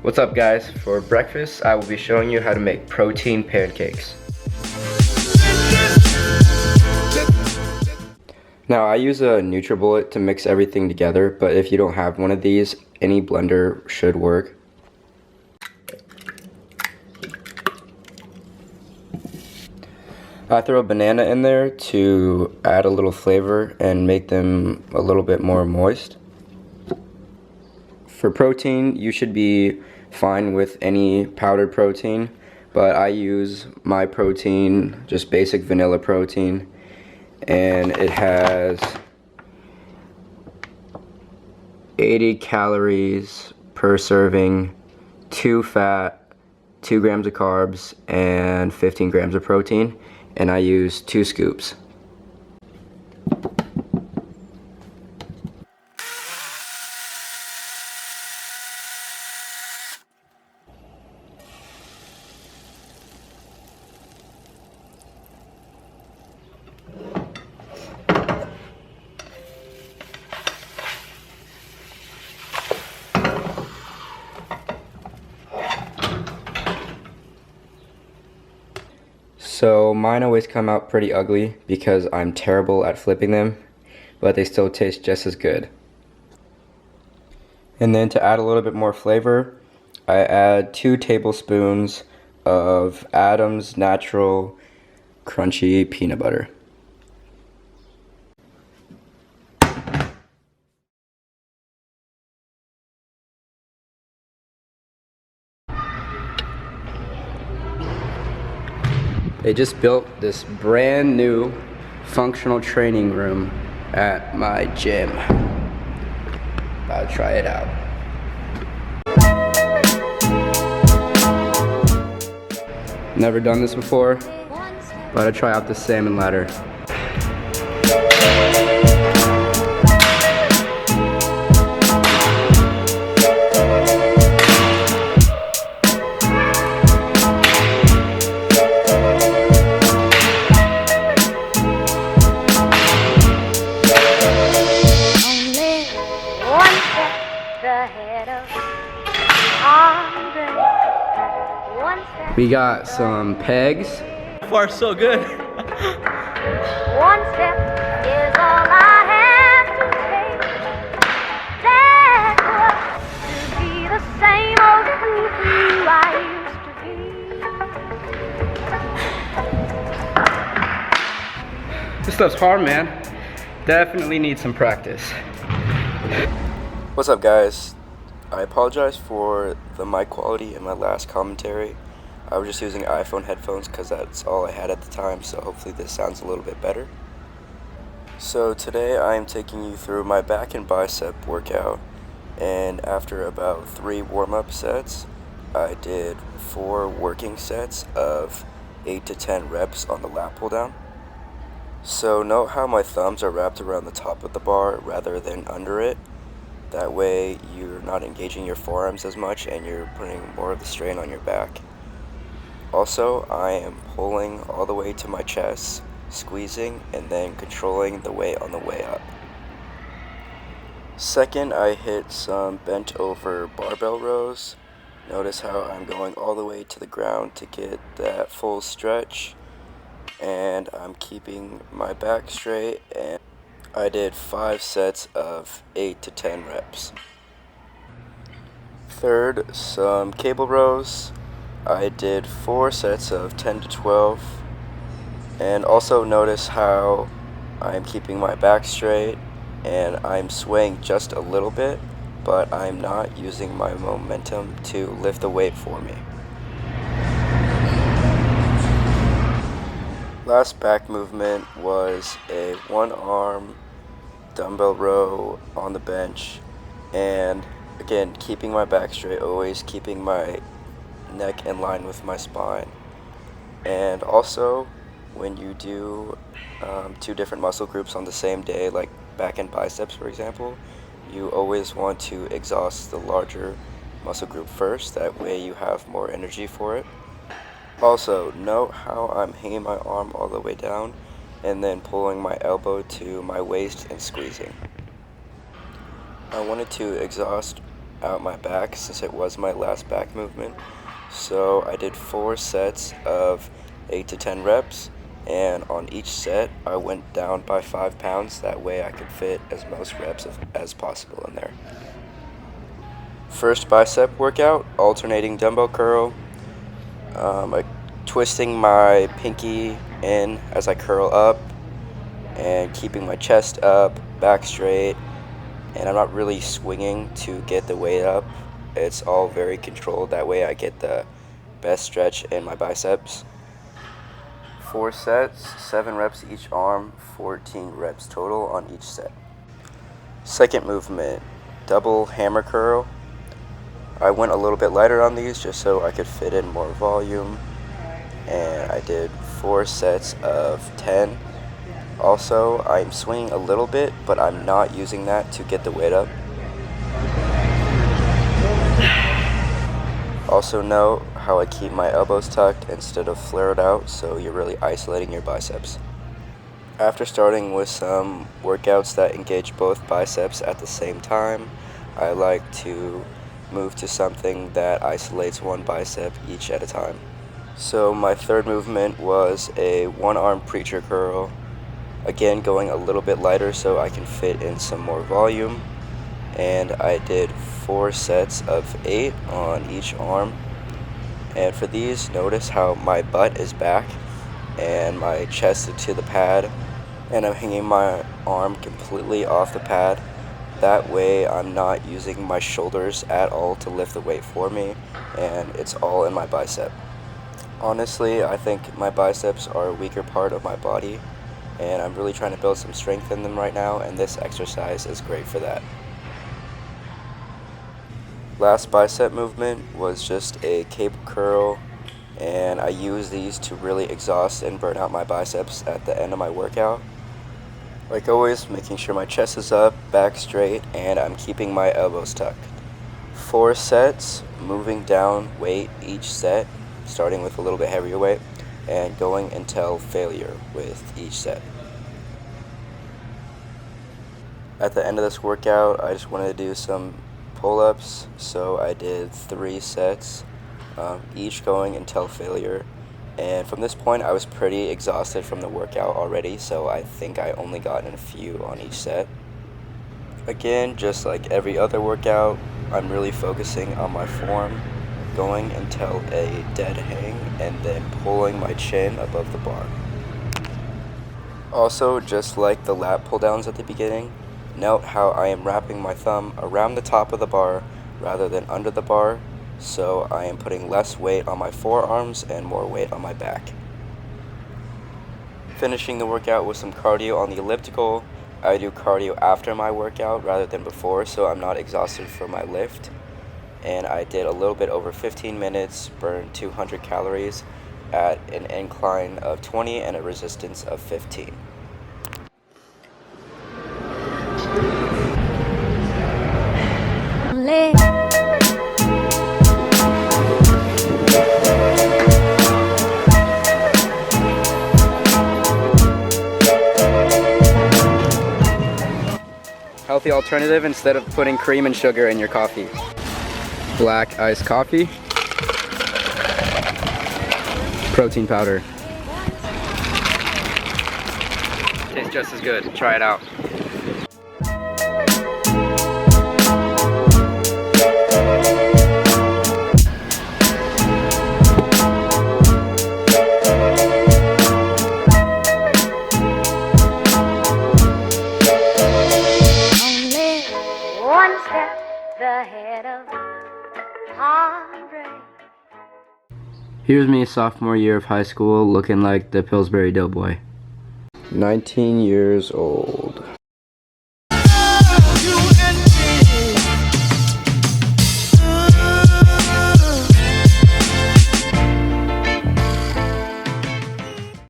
What's up guys? For breakfast I will be showing you how to make protein pancakes. Now I use a NutriBullet to mix everything together, but if you don't have one of these, any blender should work. I throw a banana in there to add a little flavor and make them a little bit more moist. For protein, you should be fine with any powdered protein, but I use my protein, just basic vanilla protein, and it has 80 calories per serving, 2 fat, 2 grams of carbs, and 15 grams of protein, and I use 2 scoops. So mine always come out pretty ugly because I'm terrible at flipping them, but they still taste just as good. And then to add a little bit more flavor, I add 2 tablespoons of Adam's Natural Crunchy Peanut Butter. They just built this brand new functional training room at my gym. About to try it out. Never done this before, but I try out the salmon ladder. We got some pegs. So far, so good. One step is all I have to take. That was to be the same old fool I used to be. This stuff's hard, man. Definitely need some practice. What's up, guys? I apologize for the mic quality in my last commentary. I was just using iPhone headphones because that's all I had at the time, so hopefully this sounds a little bit better. So today I am taking you through my back and bicep workout, and after about 3 warm-up sets, I did 4 working sets of 8 to 10 reps on the lat pull down. So note how my thumbs are wrapped around the top of the bar rather than under it. That way you're not engaging your forearms as much and you're putting more of the strain on your back. Also, I am pulling all the way to my chest, squeezing, and then controlling the weight on the way up. Second, I hit some bent over barbell rows. Notice how I'm going all the way to the ground to get that full stretch, and I'm keeping my back straight, and I did 5 sets of 8 to 10 reps. Third, some cable rows. I did 4 sets of 10 to 12, and also notice how I'm keeping my back straight and I'm swaying just a little bit, but I'm not using my momentum to lift the weight for me. Last back movement was a 1-arm dumbbell row on the bench, and again keeping my back straight, always keeping my neck in line with my spine. And also, when you do 2 different muscle groups on the same day, like back and biceps for example, you always want to exhaust the larger muscle group first, that way you have more energy for it. Also, note how I'm hanging my arm all the way down and then pulling my elbow to my waist and squeezing. I wanted to exhaust out my back since it was my last back movement. So I did 4 sets of 8 to 10 reps, and on each set I went down by 5 pounds. That way I could fit as most reps as possible in there. First bicep workout, alternating dumbbell curl. Twisting my pinky in as I curl up and keeping my chest up, back straight, and I'm not really swinging to get the weight up. It's all very controlled. That way I get the best stretch in my biceps. 4 sets, 7 reps each arm, 14 reps total on each set. Second movement, double hammer curl. I went a little bit lighter on these just so I could fit in more volume, and I did 4 sets of 10. Also, I'm swinging a little bit, but I'm not using that to get the weight up. Also note how I keep my elbows tucked instead of flared out, so you're really isolating your biceps. After starting with some workouts that engage both biceps at the same time, I like to move to something that isolates one bicep each at a time. So my third movement was a 1-arm preacher curl. Again, going a little bit lighter so I can fit in some more volume. And I did 4 sets of 8 on each arm. And for these, notice how my butt is back and my chest is to the pad, and I'm hanging my arm completely off the pad. That way I'm not using my shoulders at all to lift the weight for me, and it's all in my bicep. Honestly, I think my biceps are a weaker part of my body, and I'm really trying to build some strength in them right now, and this exercise is great for that. Last bicep movement was just a cable curl, and I use these to really exhaust and burn out my biceps at the end of my workout. Like always, making sure my chest is up, back straight, and I'm keeping my elbows tucked. 4 sets, moving down weight each set, starting with a little bit heavier weight, and going until failure with each set. At the end of this workout, I just wanted to do some pull-ups, so I did 3 sets, each going until failure. And from this point, I was pretty exhausted from the workout already, so I think I only got in a few on each set. Again, just like every other workout, I'm really focusing on my form, going until a dead hang, and then pulling my chin above the bar. Also, just like the lat pull downs at the beginning, note how I am wrapping my thumb around the top of the bar rather than under the bar, so I am putting less weight on my forearms and more weight on my back. Finishing the workout with some cardio on the elliptical. I do cardio after my workout rather than before, so I'm not exhausted for my lift. And I did a little bit over 15 minutes, burned 200 calories at an incline of 20 and a resistance of 15. Healthy alternative instead of putting cream and sugar in your coffee. Black iced coffee. Protein powder. Tastes just as good. Try it out. One step ahead of heartbreak. Here's me sophomore year of high school looking like the Pillsbury Doughboy. 19 years old.